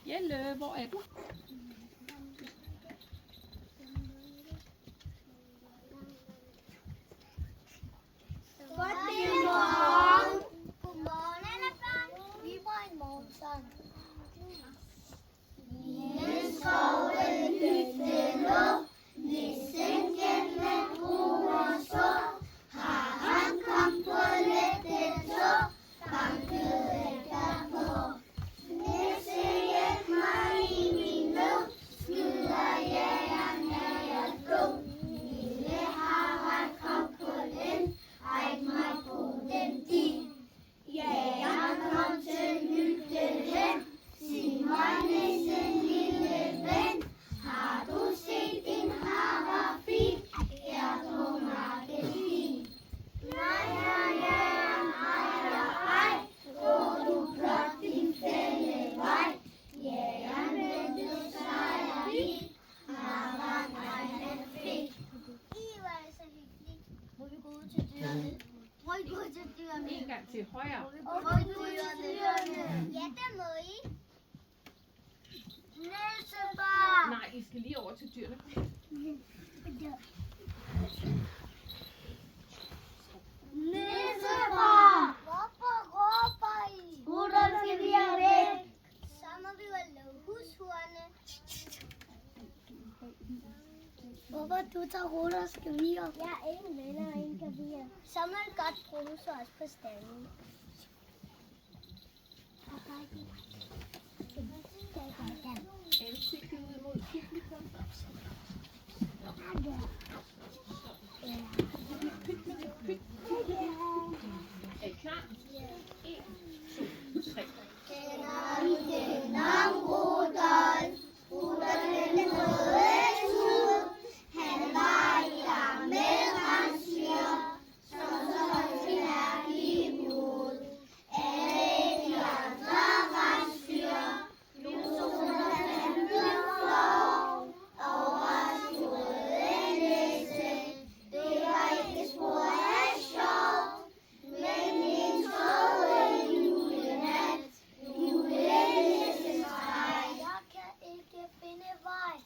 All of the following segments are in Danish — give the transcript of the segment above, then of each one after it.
Jelle, hvor er du? Godmorgen. Godmorgen, alle børn. Vi var en morgensang. I skoven dybde lå, nissen gennem bro og så. Han kom på lette tå, bankede derpå. Nisse hjælp mig i min låg, skyder jægeren af jer blå. Lille Harald kom på den, ej mig på den din. Jægeren kom til hytten hen, sig mig nissen lille ven. Har du set en hare fin, er på marken fin? Nej, herr jægeren, ej, går du blot din fællevej. Jægeren vendte sig i, haren ej han fik. Hvor er det så hyggeligt. Må vi gå ud til dyrene? Må vi gå ud til dyrene? En gang til højre. Må vi gå ud til dyrene? Ja, det må I. Nissefar! Nej, I skal lige over til dyrene. Nissefar! Hvorfor råber I? Hvordan skal vi have væk? Så må vi jo lave hushurene. Hvorfor du tager ruller skal vi op? Jeg er ingen venner og ingen kavier. Så må det godt bruge os på standen. Er I klar? 1, 2, 3. Kender Rudolf, Rudolf den røde tud. Han var i gang med rensdyr, som så sin ærlige brud. Alle de andre rensdyr blev så han blev flov over sin røde næse. Det var ikke spor af sjov, men en tåge julenat. Jeg kan ikke finde vej.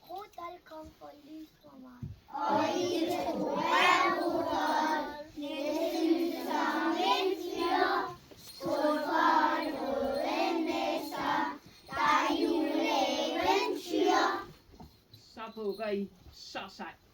Rudolf kom for lys for mig. Og I tror af Rudolf, næste lys som en fyr. Skål for en røde næser, der er juleeventyr. Så bukker I. Så sejt.